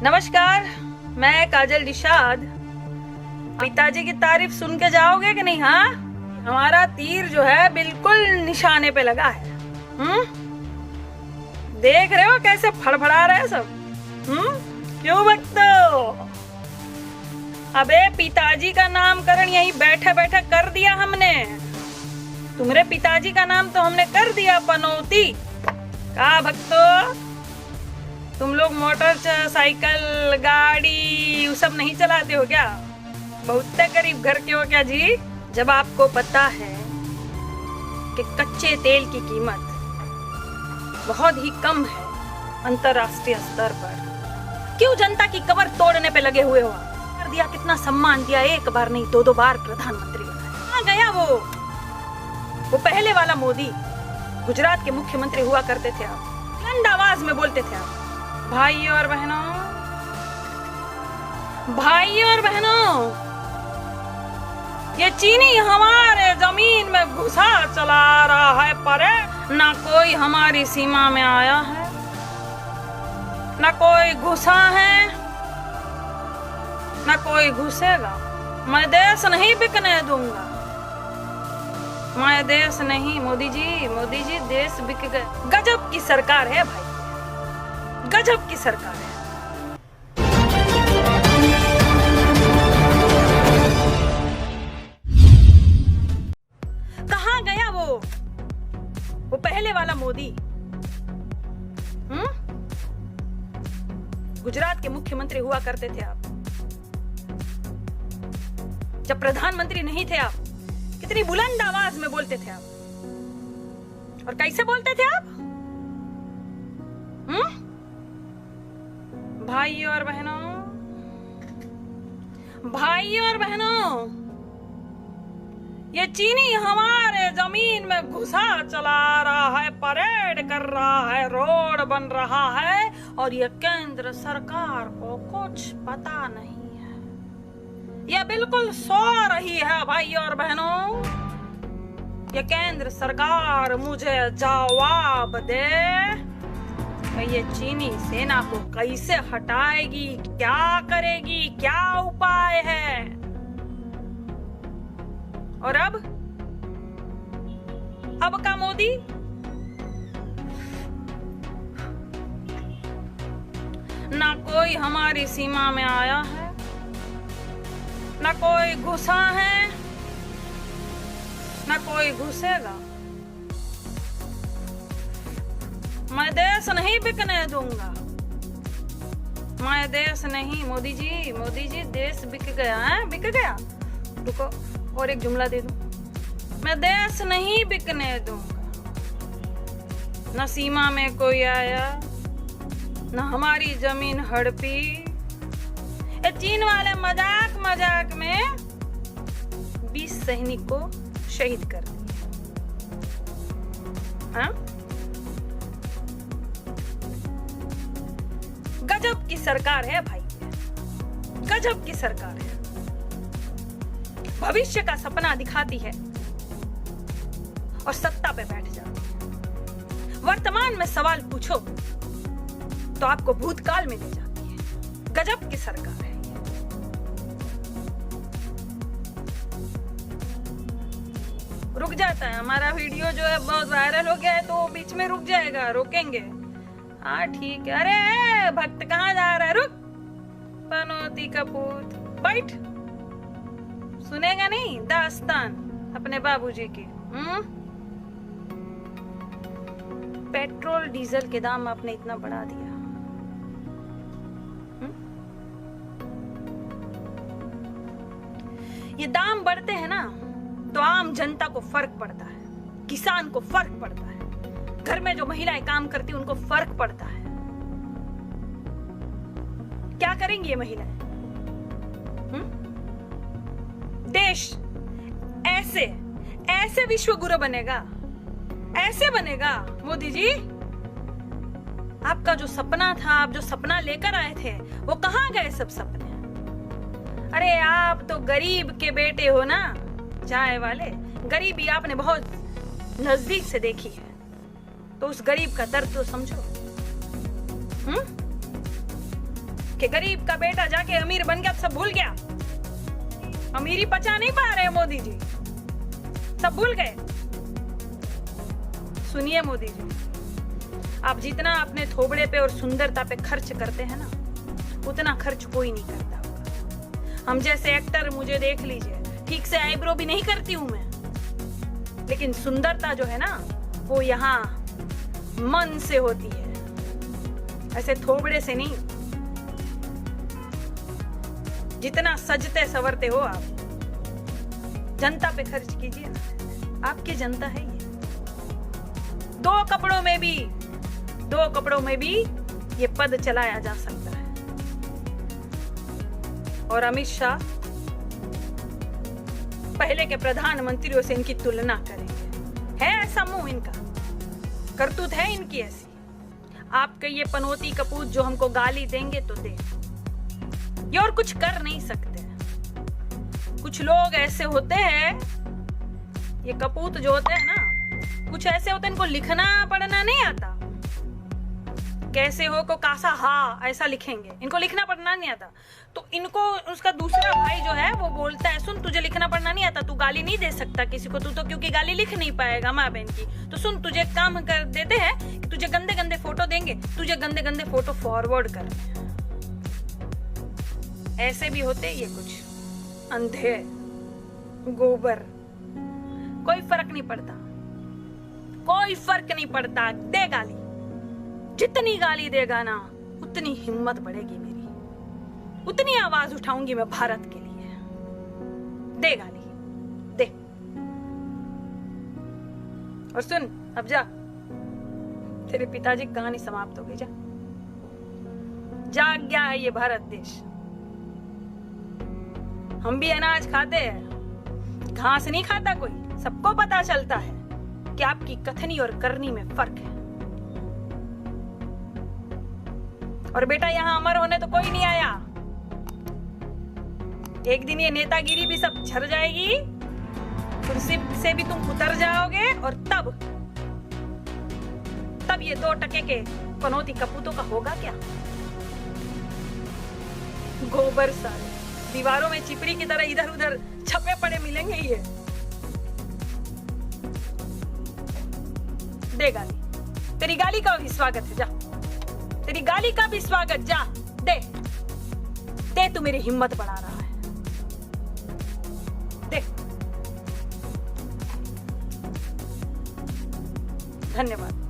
नमस्कार, मैं काजल निषाद। पिताजी की तारीफ सुन के जाओगे कि नहीं? हाँ, हमारा तीर जो है बिल्कुल निशाने पे लगा है। देख रहे हो कैसे फड़फड़ा रहे हैं सब? क्यों भक्तो? अबे पिताजी का नामकरण यहीं बैठे बैठे कर दिया हमने। तुम्हारे पिताजी का नाम तो हमने कर दिया पनौती। का भक्तो, तुम लोग मोटर साइकिल गाड़ी वो सब नहीं चलाते हो क्या? बहुत गरीब घर के हो क्या जी? जब आपको पता है कि कच्चे तेल की कीमत बहुत ही कम है अंतरराष्ट्रीय स्तर पर, क्यों जनता की कमर तोड़ने पे लगे हुए हो? कर दिया, कितना सम्मान दिया, एक बार नहीं दो बार प्रधानमंत्री बनाया। कहाँ गया वो पहले वाला मोदी? गुजरात के मुख्यमंत्री हुआ करते थे आप, बुलंद आवाज में बोलते थे आप, भाइयों और बहनों, ये चीनी हमारे जमीन में घुसा चला रहा है, पर ना कोई हमारी सीमा में आया है, ना कोई घुसा है, ना कोई घुसेगा। मैं देश नहीं बिकने दूंगा, मैं देश नहीं। मोदी जी देश बिक गए। गजब की सरकार है भाई, गजब की सरकार है। कहाँ गया वो पहले वाला मोदी? गुजरात के मुख्यमंत्री हुआ करते थे आप, जब प्रधानमंत्री नहीं थे आप, कितनी बुलंद आवाज में बोलते थे आप। और कैसे बोलते थे आप? भाइयों और बहनों, ये चीनी हमारे जमीन में घुसा चला रहा है, परेड कर रहा है, रोड बन रहा है, और ये केंद्र सरकार को कुछ पता नहीं है। ये बिल्कुल सो रही है भाइयों और बहनों। ये केंद्र सरकार मुझे जवाब दे, ये चीनी सेना को कैसे हटाएगी, क्या करेगी, क्या उपाय है? और अब का मोदी ना कोई हमारी सीमा में आया है, ना कोई घुसा है, ना कोई घुसेगा। मैं देश नहीं बिकने दूंगा, मैं देश नहीं। मोदी जी देश बिक गया है, बिक गया। रुको और एक जुमला दे दूं, मैं देश नहीं बिकने दूंगा। न सीमा में कोई आया, न हमारी जमीन हड़पी। ये चीन वाले मजाक में 20 सैनिक को शहीद कर दिया। हाँ? गजब की सरकार है भाई, गजब की सरकार है। भविष्य का सपना दिखाती है और सत्ता पे बैठ जाती है। वर्तमान में सवाल पूछो तो आपको भूतकाल में ले जाती है। गजब की सरकार है ये। रुक जाता है हमारा वीडियो जो है, बहुत वायरल हो गया है तो बीच में रुक जाएगा, रोकेंगे। हाँ ठीक है। अरे भक्त कहाँ जा रहा है? रुक, पनौती का पूत, बैठ। सुनेगा नहीं दास्तान अपने बाबूजी की? पेट्रोल डीजल के दाम आपने इतना बढ़ा दिया। ये दाम बढ़ते हैं ना तो आम जनता को फर्क पड़ता है, किसान को फर्क पड़ता है, घर में जो महिलाएं काम करती उनको फर्क पड़ता है। क्या करेंगी ये महिलाएं? देश ऐसे विश्व गुरु बनेगा, ऐसे बनेगा। मोदी जी, आपका जो सपना था, आप जो सपना लेकर आए थे, वो कहाँ गए सब सपने? अरे आप तो गरीब के बेटे हो ना, चाय वाले। गरीबी आपने बहुत नजदीक से देखी है, तो उस गरीब का दर्द तो समझो। कि गरीब का बेटा जाके अमीर बन गया तो सब भूल गया। अमीरी पचा नहीं पा रहे मोदी जी, सब भूल गए। सुनिए मोदी जी, आप जितना अपने थोबड़े पे और सुंदरता पे खर्च करते हैं ना, उतना खर्च कोई नहीं करता होगा। हम जैसे एक्टर, मुझे देख लीजिए, ठीक से आईब्रो भी नहीं करती हूं मैं, लेकिन सुंदरता जो है ना वो यहाँ मन से होती है, ऐसे थोबड़े से नहीं। जितना सजते संवरते हो आप, जनता पे खर्च कीजिए ना, आपकी जनता है ये। दो कपड़ों में भी ये पद चलाया जा सकता है। और अमित शाह पहले के प्रधानमंत्रियों से इनकी तुलना करेंगे। है ऐसा मुंह इनका, करतूत है इनकी ऐसी। आपके ये पनौती कपूत जो हमको गाली देंगे तो दे, ये और कुछ कर नहीं सकते। कुछ लोग ऐसे होते हैं, ये कपूत जो होते हैं ना, कुछ ऐसे होते हैं, इनको लिखना पढ़ना नहीं आता। कैसे हो को कासा हा ऐसा लिखेंगे, इनको लिखना पढ़ना नहीं आता। तो इनको उसका दूसरा भाई जो है वो बोलता है, सुन तुझे लिखना पढ़ना नहीं आता, तू गाली नहीं दे सकता किसी को, तू तो क्योंकि गाली लिख नहीं पाएगा माँ बहन की। तो सुन, तुझे काम कर देते हैं, तुझे गंदे गंदे फोटो देंगे, तुझे गंदे गंदे फोटो फॉरवर्ड कर। ऐसे भी होते ये कुछ अंधे गोबर, कोई फर्क नहीं पड़ता, कोई फर्क नहीं पड़ता। दे गाली, जितनी गाली देगा ना उतनी हिम्मत बढ़ेगी मेरी, उतनी आवाज उठाऊंगी मैं भारत के लिए। दे गाली, दे। और सुन, अब जा, तेरे पिताजी की कहानी समाप्त हो गई। जा, जाग गया है ये भारत देश। हम भी अनाज खाते हैं, घास नहीं खाता कोई। सबको पता चलता है कि आपकी कथनी और करनी में फर्क है। और बेटा, यहां अमर होने तो कोई नहीं आया। एक दिन ये नेतागिरी भी सब झड़ जाएगी, कुर्सी से भी तुम उतर जाओगे, और तब ये 2 टके के पनौती कपूतों का होगा क्या? गोबर सा दीवारों में चिपड़ी की तरह इधर उधर छपे पड़े मिलेंगे ये। दे गाली, तेरी गाली का भी स्वागत है। जा, तेरी गाली का भी स्वागत। जा, दे, तू मेरी हिम्मत बढ़ा रहा है। दे। धन्यवाद।